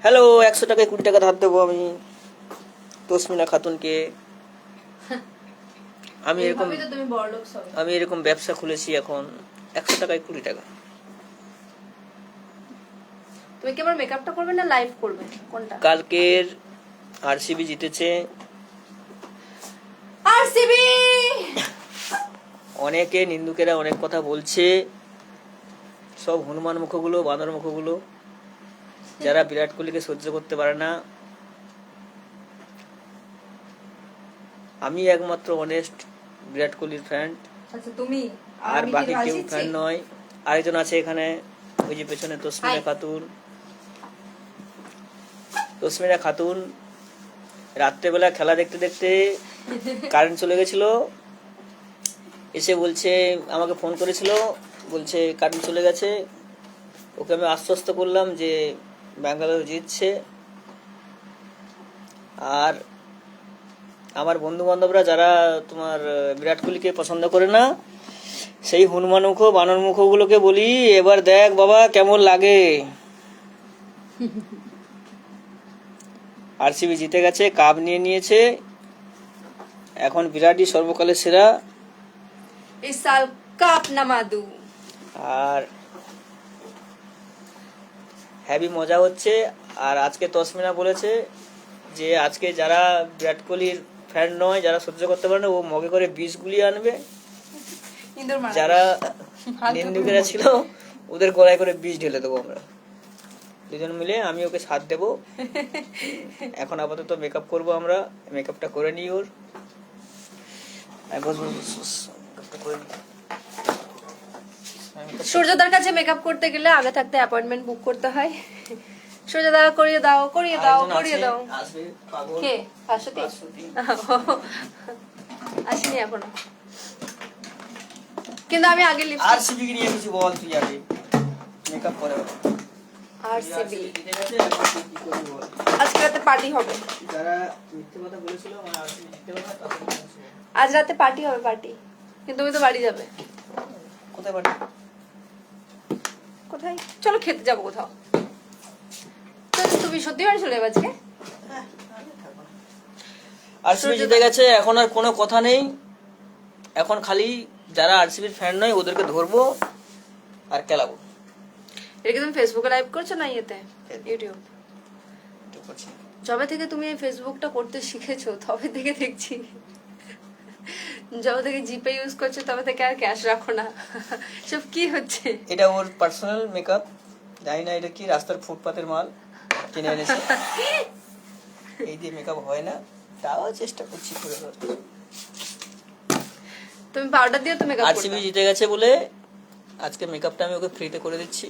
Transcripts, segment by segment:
Hello, 100 টাকায় 20 টাকা ধার দেবো আমি তসমিনা খাতুনকে। আমি এরকম এইভাবেই তো তুমি বড়লোক হবে। আমি এরকম ব্যবসা খুলেছি এখন। 100 টাকায় 20 টাকা। তুমি কি আমার মেকআপটা করবে না লাইভ করবে, কোনটা? কালকের আরসিবি জিতেছে। আরসিবি অনেকে নিন্দুকেরা অনেক কথা বলছে, সব হনুমান মুখগুলো, বাঁদর মুখগুলো, যারা বিরাট কোহলিকে সহ্য করতে পারে না। আমি একমাত্র অনেস্ট বিরাট কোহলির ফ্যান, আচ্ছা তুমি আর আমি বাকি কি কেউ ভাসিছি? ফ্যান নয়। আরেকজন আছে এখানে, ওই যে পেছনে তসমিনা হাই। খাতুন। তসমিনা খাতুন রাত্রেবেলা খেলা দেখতে দেখতে কারেন্ট চলে গেছিল, এসে বলছে, আমাকে ফোন করেছিল, বলছে কারেন্ট চলে গেছে। ওকে আমি আশ্বস্ত করলাম যে ব্যাঙ্গালোর জিতছে। আর আমার বন্ধু বান্ধবরা যারা তোমার বিরাট কোহলিকে পছন্দ করে না, সেই হনুমান মুখ বানর মুখগুলোকে বলি, এবার দেখ বাবা কেমন লাগে। আরসিবি জিতে গেছে, কাপ নিয়ে নিয়েছে, এখন বিরাটই সর্বকালের সেরা। इस साल কাপ নামাদু। আর হ্যাভি মজা হচ্ছে। আর আজকে তসমিনা বলেছে যে আজকে যারা বিরাট কোহলির ফ্যান নয়, যারা সহ্য করতে পারে না, ও মগে করে বিষ গুলিয়ে আনবে। ইন্দুর মারা যারা নিন্দুকেরা ছিল ওদের গলায় করে বিষ ঢেলে দেবো আমরা দুজন মিলে। আমি ওকে সাথ দেবো। এখন আপাতত মেকআপ করবো আমরা, মেকআপটা করে নিই ওর। মেকআপটা করে নিই। সূর্যদার কাছে মেকআপ করতে গেলে আগে থাকতে অ্যাপয়েন্টমেন্ট বুক করতে হয়। সূর্যদা করিয়ে দাও করিয়ে দাও আরেকজন করিয়ে আছে, দাও। আসবে পাগল। কে? ভাস্বতী? ভাস্বতী। আসেনি এখনো, কিন্তু আমি আগে লিপস্টিক আরসিবি কে নিয়ে কিছু বল তুই আগে, মেকআপ করে। আরসিবি জিতে গেছে, এখন তুই কি করবি বল। আজকে রাতে পার্টি হবে। যারা মিথ্যে কথা বলেছিল আমার আরসিবি জিততে পারে না, তাদের বলছি। আজ রাতে পার্টি হবে, পার্টি। কিন্তু তুমি তো বাড়ি যাবে। কোথায় পার্টি? কোথায়? চলো খেতে যাবো কোথাও। তো তুমি সত্যি বাড়ি চলে যাবে আজকে? আরসিবি জিতে গেছে, এখন আর কোনো কথা নেই। এখন খালি যারা আরসিবির ফ্যান নয় ওদেরকে ধরবো আর খেলাবো। এটা কি তুমি ফেসবুকে লাইভ করছো না ইয়েতে ইউটিউব? যবে থেকে তুমি এই ফেসবুকটা করতে শিখেছো তবে থেকে দেখছি, যবে থেকে জিপে ইউজ করছো তবে থেকে আর ক্যাশ রাখো না। সব কি হচ্ছে? এটা ওর পার্সোনাল মেকআপ, জানি না এটা কি, রাস্তার ফুটপাতের মাল কিনে এনেছে। এই দিয়ে মেকআপ হয় না, তাও চেষ্টা করছি করে দেওয়ার। তুমি পাউডার দিয়ে তো মেকআপ আরসিবি জিতে গেছে বলে আজকে মেকআপটা আমি ওকে ফ্রিতে করে দিচ্ছি।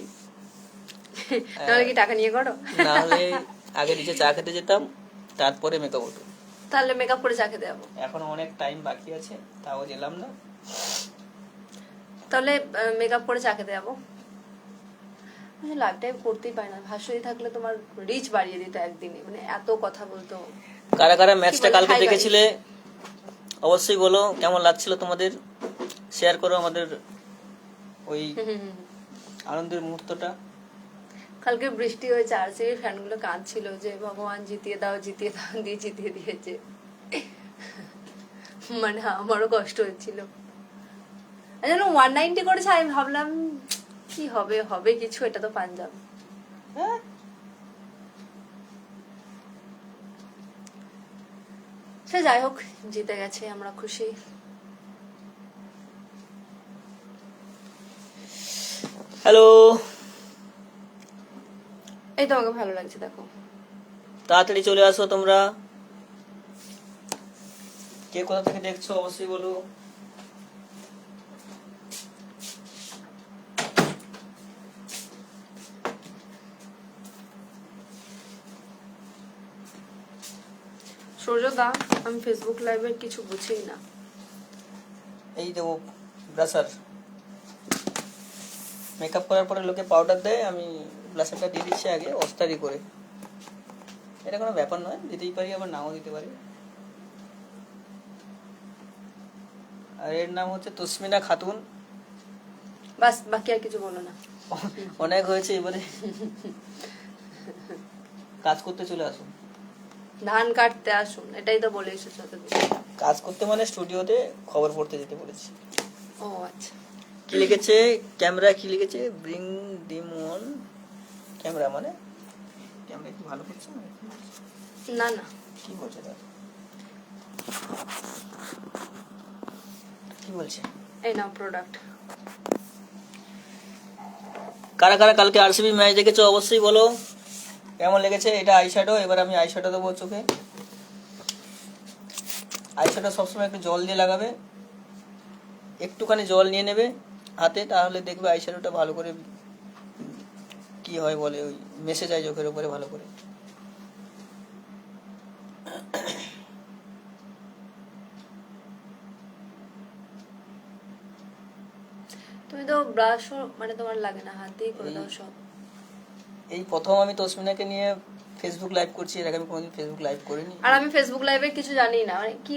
তাহলে কি টাকা নিয়ে করো? না হলে আগে নিচে চা খেতে যেতাম, তারপরে মেকআপ হতো। তাহলে মেকআপ করে চা খেতে যাবো। এখনো অনেক টাইম বাকি আছে, তাও যেলাম না। তাহলে মেকআপ করে চা খেতে যাবো। লাইভ টাইম করতেই পারি না, ভাস্বতী থাকলে তোমার রিচ বাড়িয়ে দিত একদিনে, মানে এত কথা বলতো। কারা কারা ম্যাচটা বলে, কালকে hi দেখেছিলে অবশ্যই বলো, কেমন লাগছিল তোমাদের, শেয়ার করো আমাদের ওই আনন্দের মুহূর্তটা। কালকে বৃষ্টি হয়েছে, আরসিবি ফ্যানগুলো কাঁদছিল যে ভগবান জিতিয়ে দাও জিতিয়ে দাও, দিয়ে জিতিয়ে দিয়েছে। মানে আমারও কষ্ট হচ্ছিল। যেন 190 করেছে, আমি ভাবলাম কি হবে, হবে কিছু, এটা তো পাঞ্জাব। হ্যাঁ, সে যাই হোক, জিতে গেছে, আমরা খুশি। হ্যালো, এই তোমাকে ভালো লাগছে দেখো। তাড়াতাড়ি চলে আসো তোমরা। কে কোথা থেকে দেখছো অবশ্যই বলো। সূর্যদা, আমি ফেসবুক লাইভের কিছু বুঝি না। এই দেবো ব্রাশার, মেকআপ করার পরে লোকে পাউডার দেয়, আমি ব্লাশারটা দিয়ে দিচ্ছি আগে অস্তারি করে। এটা কোনো ব্যাপার নয়, দিতেই পারি আবার নাও দিতে পারি। আর এর নাম হচ্ছে তসমিনা খাতুন। বাস, বাকি আর কিছু বলো না। অনেক হয়েছে এবারে। কাজ করতে চলে আসুন। ধান কাটতে আসুন, এটাই তো বলে এসেছো এতদিন। কাজ করতে মানে স্টুডিওতে খবর পড়তে যেতে বলেছি। ও আচ্ছা। কি লিখেছে ক্যামেরা, কি লিখেছে ব্রিং ডিম অন ক্যামেরা, মানে ক্যামেরা কি ভালো করছে না না না, কি বলছে দাদা, কি বলছে? এই নাও প্রোডাক্ট। কারা কারা কালকে আরসিবি ম্যাচ দেখেছো অবশ্যই বলো কেমন লেগেছে। এটা আইশ্যাডো, এবার আমি আইশ্যাডো দেবো চোখে। আইশ্যাডো সবসময় একটু জল দিয়ে লাগাবে, একটুখানি জল নিয়ে নেবে হাতে, তাহলে দেখবে আইশ্যাডোটা ভালো করে কি হয় বলে ওই মেসে যায় চোখের উপরে ভালো করে। তুমি তো ব্রাশও মানে তোমার লাগে না, হাতেই করে দাও সব। এই প্রথম আমি তসমিনাকে নিয়ে ফেসবুক লাইভ করছি, এর আগে আমি কোনোদিন ফেসবুক লাইভ করিনি। আর আমি ফেসবুক লাইভে কিছু জানি না, মানে কি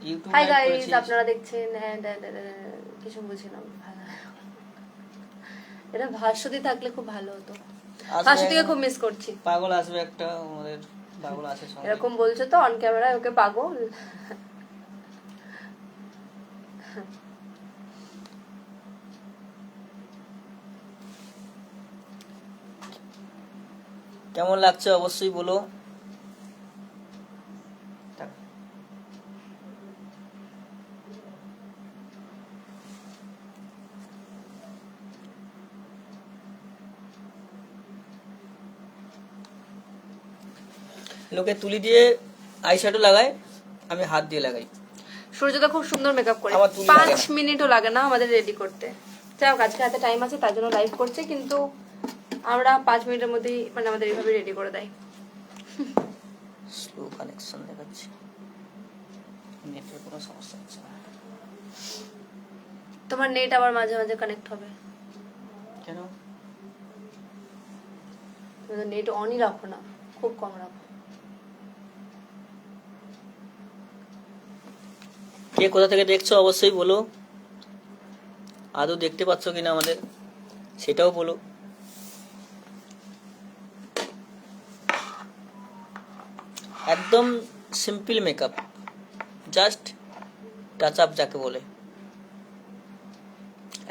ইউটিউব হাই লাইভ গাইস, করেছি। আপনারা দেখছেন, হ্যাঁ কিছু বুঝি না। এটা ভাস্বতী থাকলে খুব ভালো হতো, ভাস্বতীকে খুব মিস করছি। পাগল আসবে একটা, আমাদের পাগল আছে সঙ্গে। এরকম বলছো তো অন ক্যামেরায় ওকে পাগল। কেমন লাগছে অবশ্যই বলো। লোকে তুলি দিয়ে আইশ্যাডো লাগায়, আমি হাত দিয়ে লাগাই। সূর্যদা খুব সুন্দর মেকআপ করে, আমার তুলি লাগে 5 মিনিটও লাগে না আমাদের রেডি করতে। যাও, আজকে হাতে টাইম আছে তার জন্য লাইভ করছে, কিন্তু আমরা 5 মিনিটের মধ্যেই মানে আমাদের এইভাবে রেডি করে দেয়। স্লো কানেকশন দেখাচ্ছে, নেটের কোনো সমস্যা হচ্ছে না। তোমার নেট আবার মাঝে মাঝে কানেক্ট হবে কেন? তুমি নেট অনই রাখো না, খুব কম রাখো। কে কোথা থেকে দেখছো অবশ্যই বলো, আদৌ দেখতে পাচ্ছ কিনা আমাদের সেটাও বলো। একদম simple makeup, just touch up যাকে বলে,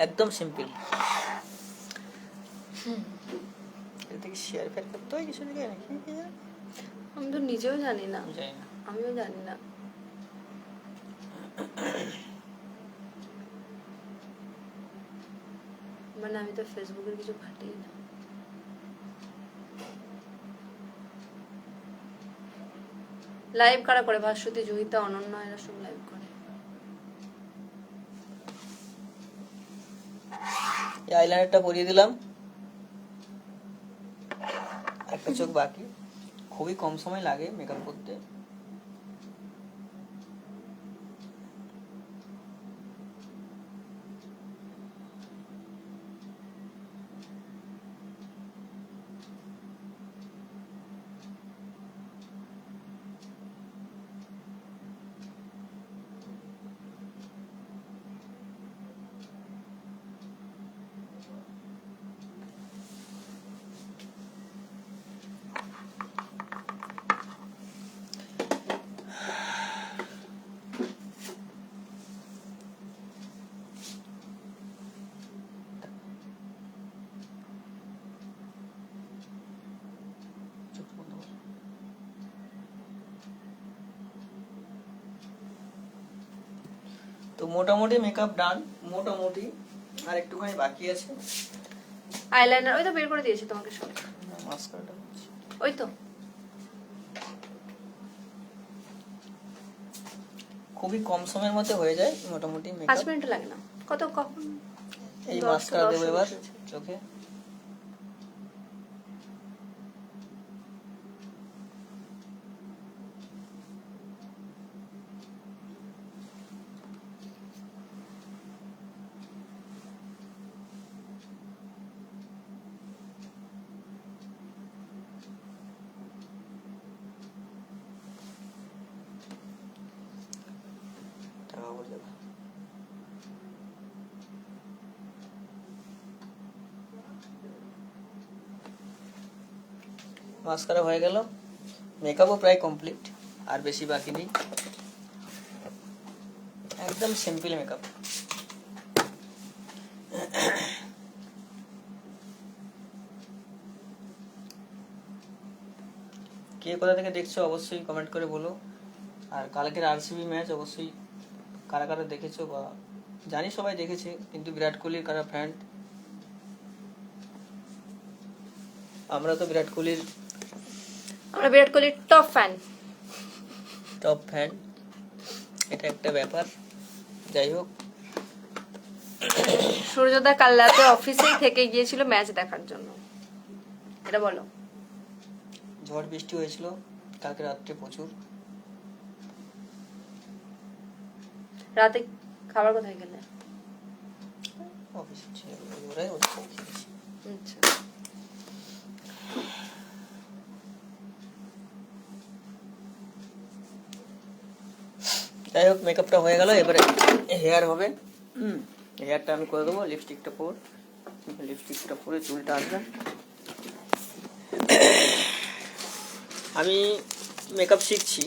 একদম সিম্পল। এটা কি শেয়ার ফেয়ার করতে হয় কিছু দিকে নাকি? আমি তো নিজেও জানি না, জানি না। আমিও জানি না। মানে আমি তো ফেসবুকের কিছু ঘাটি না। লাইভ কারা করে? ভাস্বতী, জয়িতা, অনন্যা, এরা সব লাইভ করে। এই আইলাইনারটা পরিয়ে দিলাম, একটা চোখ বাকি। খুবই কম সময় লাগে মেকআপ করতে। তো মোটামুটি মেকআপ ডান, মোটামুটি আর একটুখানি বাকি আছে। আইলাইনার ওই তো বের করে দিয়েছি তোমাকে সব। মাস্কারাটা ওই তো খুবই কম সময়ের মধ্যে হয়ে যায় মোটামুটি 5 মেকআপ। মিনিট লাগে না। কখন? এই 10 মাস্কারা দেবো দশ এবার বসেছে। চোখে। টাকা পড়ে যাবে। মাস্কারা হয়ে গেল, মেকআপও প্রায় কমপ্লিট, আর বেশি বাকি নেই, একদম সিম্পল মেকআপ। কে কোথা থেকে দেখছো অবশ্যই কমেন্ট করে বলো। আর কালকের আরসিবি ম্যাচ অবশ্যই কারা কারা দেখেছো, বা জানি সবাই দেখেছে, কিন্তু বিরাট কোহলির কারা ফ্যান? আমরা তো বিরাট কোহলির টপ ফ্যান। টপ ফ্যান, এটা একটা ব্যাপার। যাই হোক, সূর্যদা কাল রাতে অফিসেই থেকে গিয়েছিল ম্যাচ দেখার জন্য, এটা বলো। ঝড় বৃষ্টি হয়েছিল কালকে রাত্রে প্রচুর। রাতে খাবার কোথায় গেলে? অফিসে ছিল, ওরাই ওদের সাথে খেয়েছি। আচ্ছা, যাই হোক, মেকআপটা হয়ে গেল, এবারে হেয়ার হবে। হেয়ারটা আমি করে দেবো। লিপস্টিকটা পরে চুলটা আসবে। আমি মেকআপ শিখছি,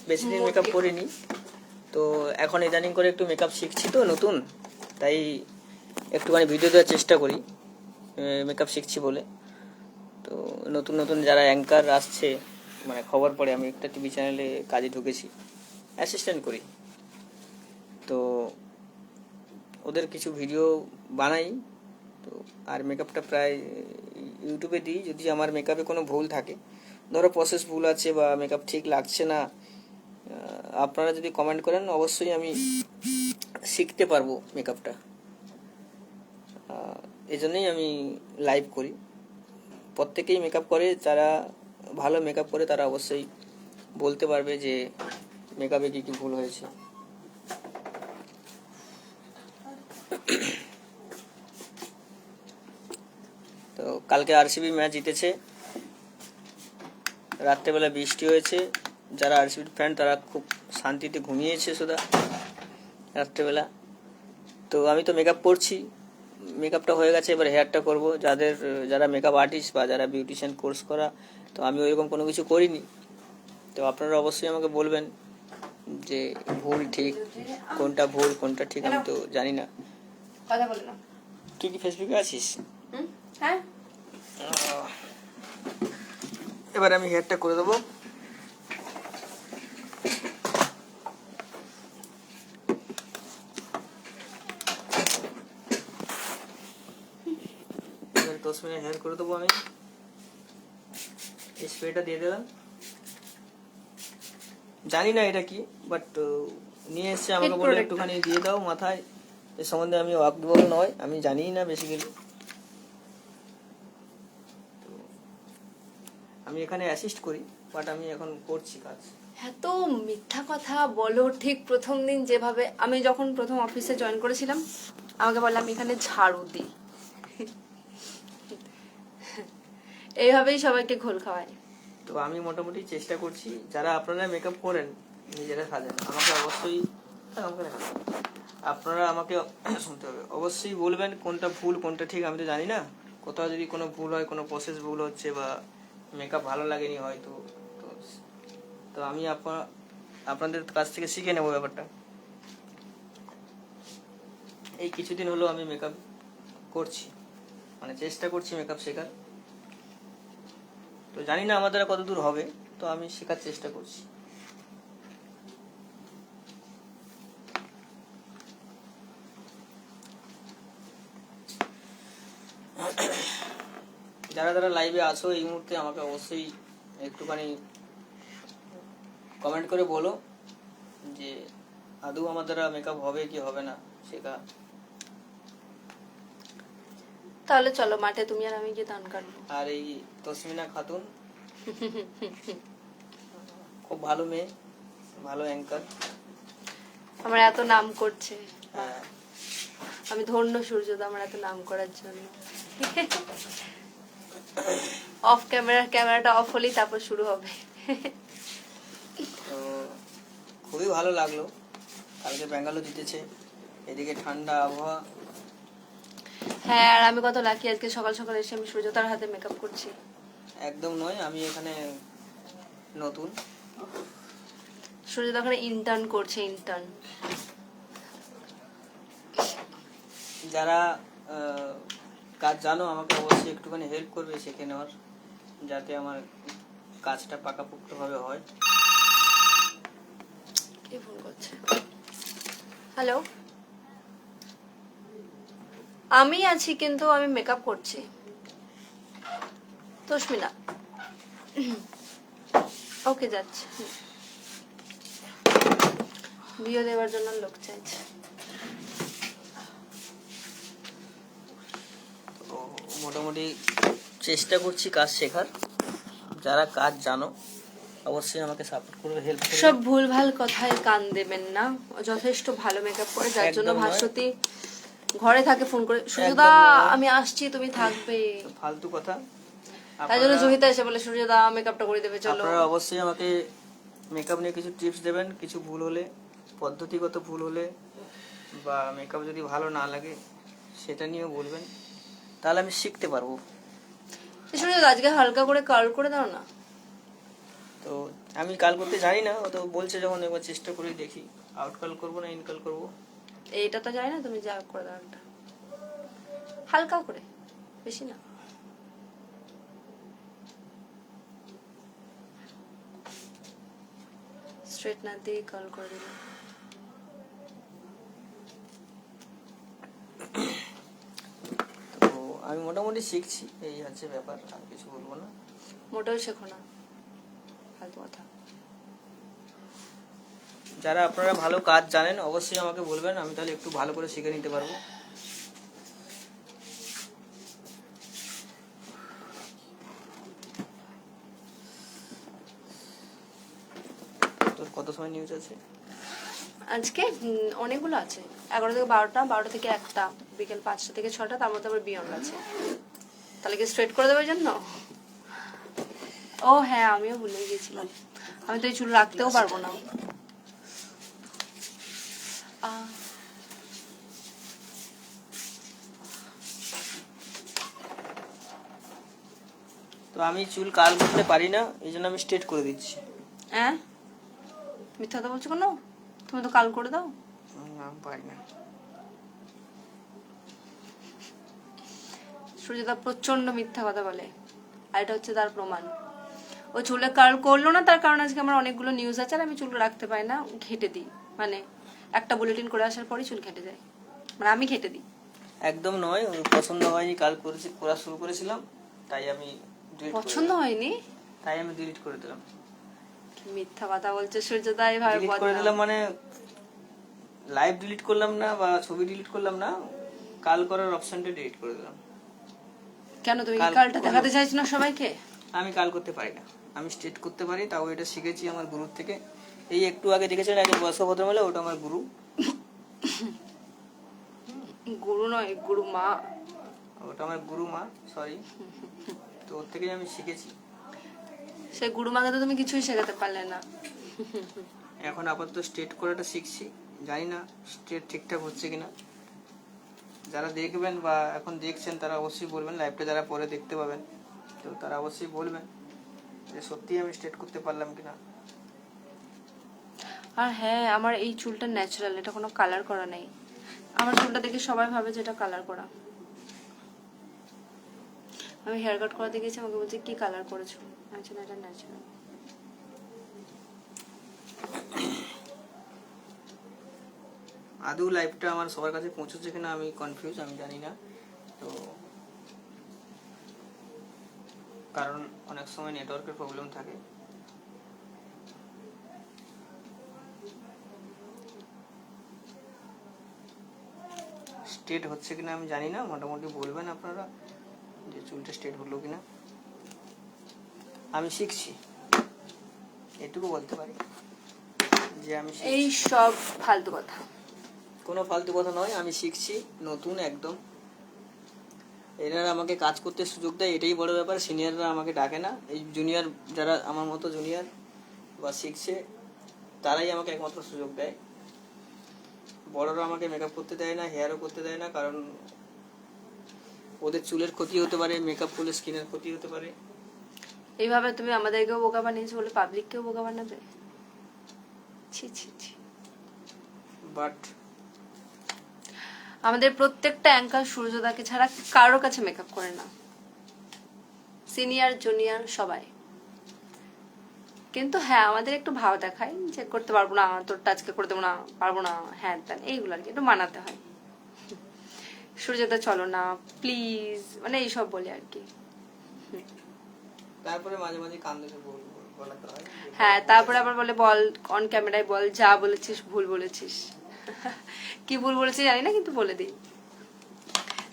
বেশি দিন মেকআপ করিনি, তো এখন ইদানিং করে একটু মেকআপ শিখছি তো নতুন, তাই একটুখানি ভিডিও দেওয়ার চেষ্টা করি মেকআপ শিখছি বলে। তো নতুন নতুন যারা অ্যাঙ্কার আসছে, মানে খবর পড়ে, আমি একটা টিভি চ্যানেলে কাজে ঢুকেছি, অ্যাসিস্ট্যান্ট করি, তো ওদের কিছু ভিডিও বানাই। তো আর মেকআপটা প্রায় ইউটিউবে দিই। যদি আমার মেকআপে কোনো ভুল থাকে, ধরো প্রসেস ভুল আছে বা মেকআপ ঠিক লাগছে না, আপনারা যদি কমেন্ট করেন অবশ্যই আমি শিখতে পারবো মেকআপটা। এই জন্যই আমি লাইভ করি। প্রত্যেকেই মেকআপ করে, যারা ভালো মেকআপ করে তারা অবশ্যই বলতে পারবে যে মেকআপে কী কী ভুল হয়েছে। তো কালকে আরসিবি ম্যাচ জিতেছে, রাত্রেবেলা বৃষ্টি হয়েছে, যারা আরসিবির ফ্যান তারা খুব শান্তিতে ঘুমিয়েছে শুধু রাত্রেবেলা। তো আমি তো মেকআপ করছি, মেকআপটা হয়ে গেছে, এবার হেয়ারটা করব। যারা মেকআপ আর্টিস্ট বা যারা বিউটিশিয়ান কোর্স করা, তো আমি ওইরকম কোনো কিছু করিনি, তো আপনারা অবশ্যই আমাকে বলবেন যে ভুল ঠিক, কোনটা ভুল কোনটা ঠিক, আমি তো জানি না। কথা বলে না। তুই কি ফেসবুকে আছিস? হ্যাঁ, এবার আমি হেয়ারটা করে দেবো। এবার 10 মিনিট হেয়ার করে দেবো আমি। স্প্রেটা দিয়ে দিলাম, জানি না এটা কি, বাট নিয়ে এসছে, আমাকে বললো একটুখানি দিয়ে দাও মাথায়। এর সম্বন্ধে আমি ওয়াকিবল নয়, আমি জানিই না বেসিক্যালি। আমি এখানে অ্যাসিস্ট করি, বাট আমি এখন করছি কাজ। এত মিথ্যা কথা বলো। ঠিক প্রথম দিন যেভাবে, আমি যখন প্রথম অফিসে জয়েন করেছিলাম, আমাকে বললাম এখানে ঝাড়ু দিই, এইভাবেই সবাইকে ঘোল খাওয়ায়। তো আমি মোটামুটি চেষ্টা করছি, যারা আপনারা মেকআপ করেন নিজেরা সাজেন, আমাকে অবশ্যই আপনারা আমাকে শুনতে হবে, অবশ্যই বলবেন কোনটা ভুল কোনটা ঠিক। আমি তো জানি না, কোথাও যদি কোনো ভুল হয়, কোনো প্রসেস ভুল হচ্ছে বা মেকআপ ভালো লাগেনি হয়তো, তো তো আমি আপনাদের কাছ থেকে শিখে নেবো ব্যাপারটা। এই কিছুদিন হলো আমি মেকআপ করছি, মানে চেষ্টা করছি মেকআপ শেখার, তো জানি না আমার দ্বারা কত দূর হবে, তো আমি শেখার চেষ্টা করছি। যারা যারা লাইভে আসো এই মুহূর্তে, আমাকে অবশ্যই একটুখানি কমেন্ট করে বলো যে আদৌ আমার দ্বারা মেকআপ হবে কি হবে না শেখা। তাহলে চলো মাঠে তুমি আর আমি গিয়ে ধান কাটবো। আর এই তসমিনা খাতুন খুব ভালো মেয়ে, ভালো অ্যাঙ্কার, আমার এত নাম করছে। হ্যাঁ, আমি ধন্য সূর্যদা আমার এত নাম করার জন্য। অফ ক্যামেরাটা অফ হলেই তারপর শুরু হবে। তো খুবই ভালো লাগলো, কালকে ব্যাঙ্গালোর জিতেছে, এদিকে ঠান্ডা আবহাওয়া। হ্যাঁ, আর আমি কত লাকি, আজকে সকাল সকাল এসে আমি সূর্যদার হাতে মেকআপ করছি। একদম নয়, আমি এখানে নতুন। সূর্য ওখানে ইন্টার্ন করছে, ইন্টার্ন। যারা কাজ জানো আমাকে অবশ্যই একটুখানি হেল্প করবে শিখে নেওয়ার, যাতে আমার কাজটা পাকাপোক্তভাবে হয়। কে ফোন করছে? হ্যালো, আমি আছি কিন্তু আমি মেকআপ করছি। তস্মিনা, ওকে যাচ্ছে। বিয়ে দেওয়ার জন্য লোক চাইছে। তো মোটামুটি চেষ্টা করছি কাজ শেখার। যারা কাজ জানো অবশ্যই আমাকে সাপোর্ট করবে, হেল্প করবে। সব ভুলভাল কথায় কান দেবেন না। যথেষ্ট ভালো মেকআপ করে, যার জন্য একদম নয়। ভাস্বতী ঘরে থাকে ফোন করে, সূর্যদা একদম নয়। আমি আসছি, তুমি থাকবে। ফালতু কথা। তাই জন্য জহিতা এসে বলে সূর্যদা মেকআপটা করে দেবে, চলো। আপনারা অবশ্যই আমাকে মেকআপ নিয়ে কিছু টিপস দেবেন, কিছু ভুল হলে, পদ্ধতিগত ভুল হলে বা মেকআপ যদি ভালো না লাগে সেটা নিয়েও বলবেন, তাহলে আমি শিখতে পারবো। সূর্যদা আজকে হালকা করে কার্ল করে দাও না। তো আমি কাল করতে জানি না, ও তো বলছে যখন একবার চেষ্টা করে দেখি, আউট কাল করবো না ইন কাল করবো। এইটা তো জানি না, তুমি যা করে দাও একটা হালকা করে, বেশি না। স্ট্রেটনার দিয়ে কার্ল করে দিলাম। তো আমি মোটামুটি শিখছি, এই হচ্ছে ব্যাপার, আর কিছু বলবো না। মোটেও শেখো না, ফালতু কথা। যারা আপনারা ভালো কাজ জানেন অবশ্যই আমাকে বলবেন, আমি তাহলে একটু ভালো করে শিখে নিতে পারবো। তোর কত সময় নিউজ আছে আজকে? অনেকগুলো আছে, 11 থেকে 12টা, 12টা থেকে 1টা, বিকেল 5টা থেকে 6টা, তার মধ্যে আবার বিয়ন্ড আছে। তাহলে কি স্ট্রেট করে দেওয়ার জন্য? ও হ্যাঁ, আমিও ভুলে গেছিলাম, আমি তো এই চুল রাখতেও পারবো না। তো আমি চুল কাল করতে পারি না, এই জন্য আমি স্ট্রেট করে দিচ্ছি। হ্যাঁ, মিথ্যা কথা বলছো কেন? তুমি তো কাল করে দাও। আমি পারি না। সূর্যদা প্রচন্ড মিথ্যা কথা বলে, আর এটা হচ্ছে তার প্রমাণ। ও চুলে কার্ল করলো না, তার কারণ আজকে আমার অনেকগুলো নিউজ আছে, আর আমি চুল রাখতে পারি না, ঘেটে দিই। মানে একটা বুলেটিন করে আসার পরই চুল ঘেটে যায়, মানে আমি ঘেটে দিই। একদম নয়, ওর পছন্দ হয়নি, কাল করেছি, করা শুরু করেছিলাম, তাই আমি delete করে পছন্দ দিলাম। হয়নি? তাই আমি ডিলিট করে দিলাম। কি মিথ্যা কথা বলছে সূর্যদা, এভাবে ডিলিট করে দিলাম মানে লাইভ ডিলিট করলাম না বা ছবি ডিলিট করলাম না, কাল করার অপশনটা ডিলিট করে দিলাম। কেন, তুমি কাল কালটা করলো। দেখাতে চাইছো না সবাইকে? আমি কাল করতে পারি না, আমি স্ট্রেট করতে পারি, তাও এটা শিখেছি আমার গুরুর থেকে। এই একটু আগে দেখেছেন একজন বয়স্ক ভদ্রমহিলা, ওটা আমার গুরু। গুরু নয়, গুরু মা। ওটা আমার গুরু মা, সরি। তো ওর থেকেই আমি শিখেছি। সে গুরু মাকে তো তুমি কিছুই শেখাতে পারলে না। এখন আপাতত স্ট্রেট করাটা শিখছি, জানি না স্ট্রেট ঠিকঠাক হচ্ছে কিনা। যারা দেখবেন বা এখন দেখছেন তারা অবশ্যই বলবেন, লাইভটা যারা পরে দেখতে পাবেন তো তারা অবশ্যই বলবেন যে সত্যিই আমি স্ট্রেট করতে পারলাম কিনা। আর হ্যাঁ, আমার এই চুলটা ন্যাচারাল, এটা কোনো কালার করা নেই। আমার চুলটা দেখে সবাই ভাবে যে এটা কালার করা। আমি হেয়ার কাট করাতে গেছি, আমাকে বলছে কি কালার করেছো, আমি বলছি না, এটা ন্যাচারাল। আদৌ লাইভটা আমার সবার কাছে পৌঁছেছে কিনা আমি কনফিউজ, আমি জানি না। তো কারণ অনেক সময় নেটওয়ার্কের প্রবলেম থাকে। স্ট্রেট হচ্ছে কিনা আমি জানি না, মোটামুটি বলবেন আপনারা যে চুলটা স্ট্রেট হলো কিনা। আমি শিখছি, এটুকু বলতে পারি যে আমি এই সব ফালতু কথা। কোনো ফালতু কথা নয়, আমি শিখছি, নতুন একদম। এনারা আমাকে কাজ করতে সুযোগ দেয়, এটাই বড় ব্যাপার। সিনিয়ররা আমাকে ডাকে না, এই জুনিয়র যারা আমার মতো জুনিয়র বা শিখছে তারাই আমাকে একমাত্র সুযোগ দেয়। বড়রা আমাকে মেকআপ করতে দেয় না, হেয়ারও করতে দেয় না, কারণ ওদের চুলের ক্ষতি হতে পারে, মেকআপ করলে স্কিনের ক্ষতি হতে পারে। এইভাবে তুমি আমাদেরকেও বোকা বানিয়েছো বলে পাবলিককেও বোকা বানাবে? ছি ছি ছি। বাট আমাদের প্রত্যেকটা অ্যাঙ্কার সূর্যদাকে ছাড়া কারোর কাছে মেকআপ করে না, সিনিয়র জুনিয়র সবাই। কিন্তু হ্যাঁ আমাদের একটু ভাব দেখায় যে করতে পারবো না, তোর টাচকে করে দেবো না, পারবো না, হ্যাঁ তেন এইগুলো আর কি একটু মানাতে হয়। সূর্যদা চলো না প্লিজ, মানে এইসব বলে আর কি। তারপরে মাঝে মাঝে কান্দে বলাতে হয়। হ্যাঁ তারপরে আবার বলে বল অন ক্যামেরায় বল, যা বলেছিস ভুল বলেছিস। কি ভুল বলেছিস জানি না, কিন্তু বলে দিই।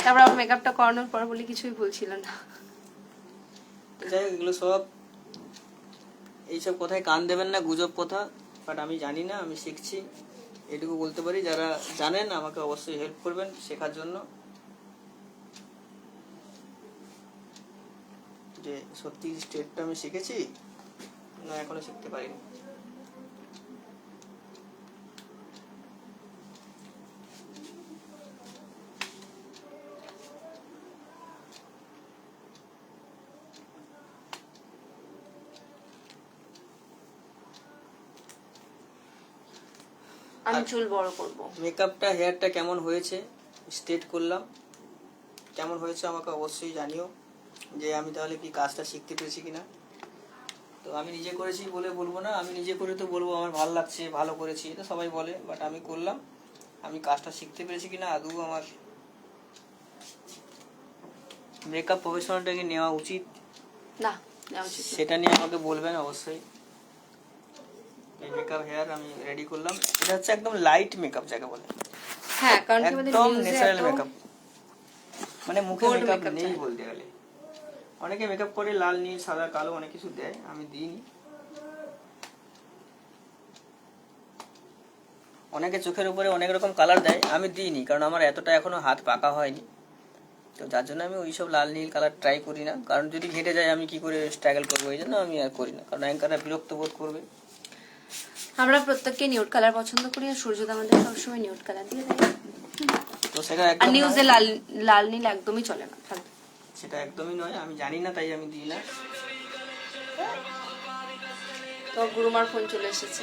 তারপর আবার মেকআপটা করানোর পর বলি কিছুই ভুল ছিল না। যাই হোক, এগুলো সব এইসব কথায় কান দেবেন না, গুজব কথা। বাট আমি জানি না, আমি শিখছি, এটুকু বলতে পারি। যারা জানেন আমাকে অবশ্যই হেল্প করবেন শেখার জন্য, যে সত্যি স্টেটটা আমি শিখেছি না এখনো শিখতে পারিনি। আমি চুল বড় করব। মেকআপটা হেয়ারটা কেমন হয়েছে, স্ট্রেট করলাম, কেমন হয়েছে আমাকে অবশ্যই জানিও, যে আমি তাহলে কি কাজটা শিখতে পেরেছি কিনা। তো আমি নিজে করেছি বলে বলবো না, আমি নিজে করে তো বলবো আমার ভালো লাগছে, ভালো করেছি, এটা সবাই বলে। বাট আমি করলাম, আমি কাজটা শিখতে পেরেছি কিনা, আদৌ আমার মেকআপ প্রফেশনালটাকে নেওয়া উচিত না নেওয়া উচিত না। সেটা নিয়ে আমাকে বলবেন অবশ্যই। এই মেকআপ হেয়ার আমি রেডি করলাম, এটা হচ্ছে একদম লাইট মেকআপ যাকে বলে, হ্যাঁ কারণ কি আমাদের একদম নিউজে ন্যাচারাল এত মেকআপ, মানে মুখে bold মেকআপ makeup নেই চায়। বলতে গেলে। অনেকে মেকআপ করে লাল নীল সাদা কালো অনেক কিছু দেয়, আমি দিইনি। অনেকে চোখের উপরে অনেক রকম কালার দেয়, আমি দিইনি, কারণ আমার এতটা এখনো হাত পাকা হয়নি। তো যার জন্য আমি ওইসব লাল নীল কালার ট্রাই করি না, কারণ যদি ঘেটে যায় আমি কি করে স্ট্রাগল করবো, এই জন্য আমি আর করি না, কারণ অ্যাঙ্কাররা বিরক্ত বোধ করবে। আমরা প্রত্যেককে নিউড কালার পছন্দ করি, আর সূর্যদা আমাদের সবসময় নিউড কালার দিয়ে দেয়। তো সেটা আর একদম নিউজে নয়। লাল লাল নীল একদমই চলে না, ফালতু। সেটা একদমই নয়, আমি জানি না তাই আমি দিই না। তো গুরুমার ফোন চলে এসেছে।